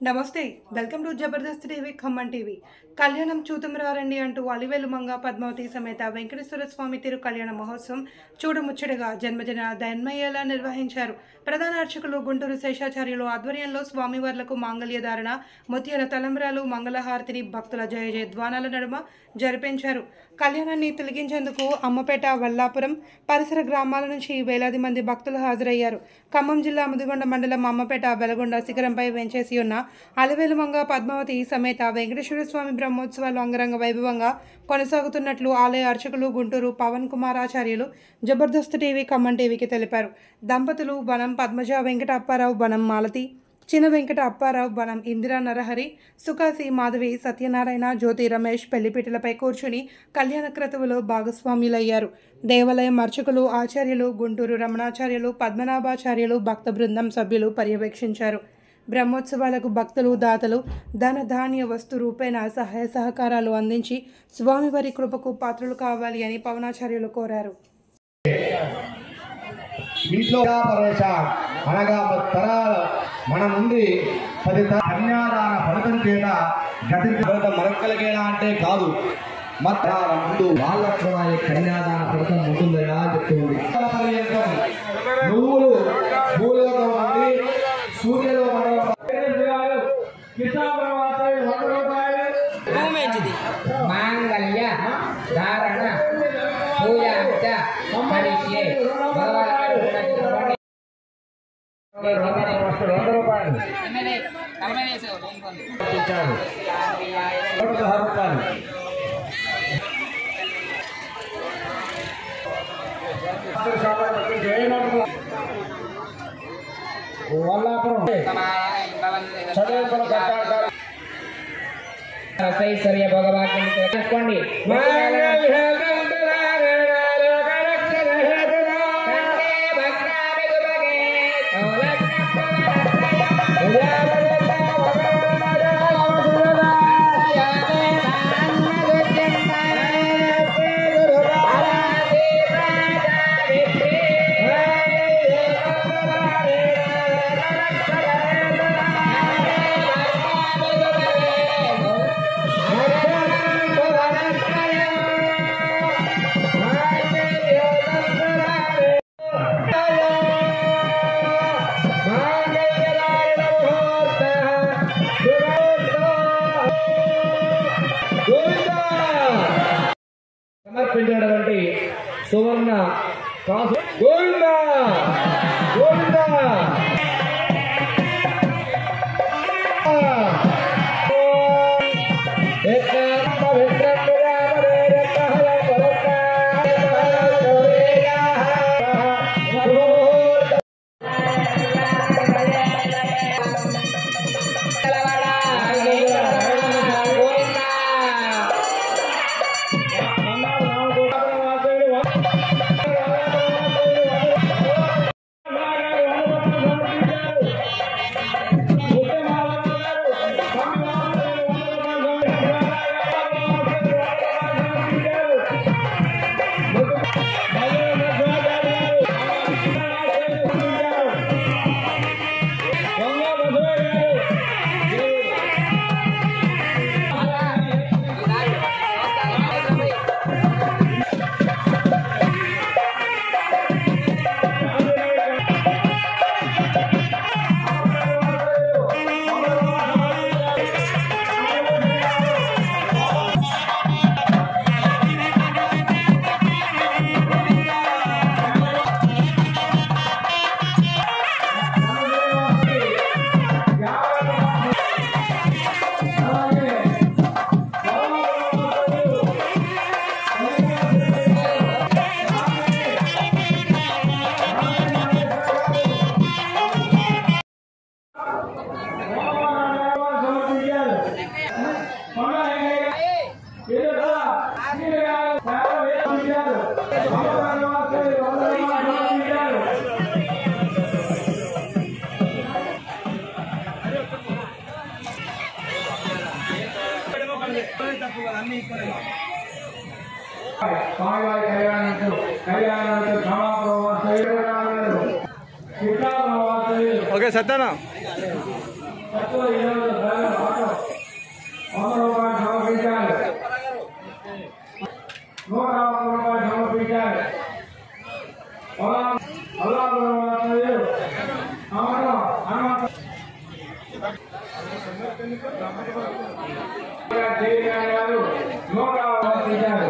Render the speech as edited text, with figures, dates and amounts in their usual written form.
నమస్తే, welcome to Jabardasth TV Khammam TV. కళ్యాణం చూతుమరారండి అంటూ అలివేలు మంగ పద్మావతి సమేత వెంకటేశ్వర స్వామి తిరు కళ్యాణ మహోత్సవం చూడముచ్చటగా జన్మదిన దయన్మయ్యేలా నిర్వహించారు. ప్రధాన అర్చకులు గుంటూరు శేషాచార్యులు ఆధ్వర్యంలో స్వామివార్లకు మాంగళ్య ధారణ, ముత్యాల తలంబ్రాలు, మంగళహారతిని భక్తుల జయ జయధ్వానాల నడుమ జరిపించారు. కళ్యాణాన్ని తిలకించేందుకు అమ్మపేట, వల్లాపురం పరిసర గ్రామాల నుంచి వేలాది మంది భక్తులు హాజరయ్యారు. ఖమ్మం జిల్లా ముదిగొండ మండలం అమ్మపేట వెలగొండ శిఖరంపై వెంచేసి ఉన్న అలివేలు మంగ పద్మావతి సమేత వెంకటేశ్వర స్వామి బ్రహ్మోత్సవాలు అంగరంగ వైభవంగా కొనసాగుతున్నట్లు ఆలయ అర్చకులు గుంటూరు పవన్ కుమార్ ఆచార్యులు జబర్దస్త్ టీవీ ఖమ్మం టీవీకి తెలిపారు. దంపతులు వనం పద్మజ వెంకట అప్పారావు, వనం మాలతి, చిన్న వెంకట అప్పారావు, వనం ఇందిరా నరహరి, సుకాసి మాధవి, సత్యనారాయణ, జ్యోతి రమేష్ పెళ్లిపీటలపై కూర్చుని కళ్యాణ క్రతువులో భాగస్వాములయ్యారు. దేవాలయం అర్చకులు, ఆచార్యులు, గుంటూరు రమణాచార్యులు, పద్మనాభాచార్యులు, భక్త బృందం సభ్యులు పర్యవేక్షించారు. బ్రహ్మోత్సవాలకు భక్తులు, దాతలు ధన ధాన్య వస్తు రూపేణ సహాయ సహకారాలు అందించి స్వామివారి కృపకు పాత్రలు కావాలి అని పవనాచార్యులు కోరారు. అనగా మన నుండి 10 కన్యాదాన ఫలితం చేత గతి మరొకలిగేలా అంటే కాదు, ముందు వాళ్ళకు కన్యాదాన ఫలితం ఉంటుందా చెప్తుంది. నువ్వులు భూలోకం నుండి సూర్యలో మాంగళ్య ధారణ పూజ కరిష్యే ఐశ్వర్య భోగభాగ్యం తెలుసుకోండి. సమర్పించినటువంటి సువర్ణ గోవిందా గోవిందా ఓకే సత్యానా సమర్పించారు.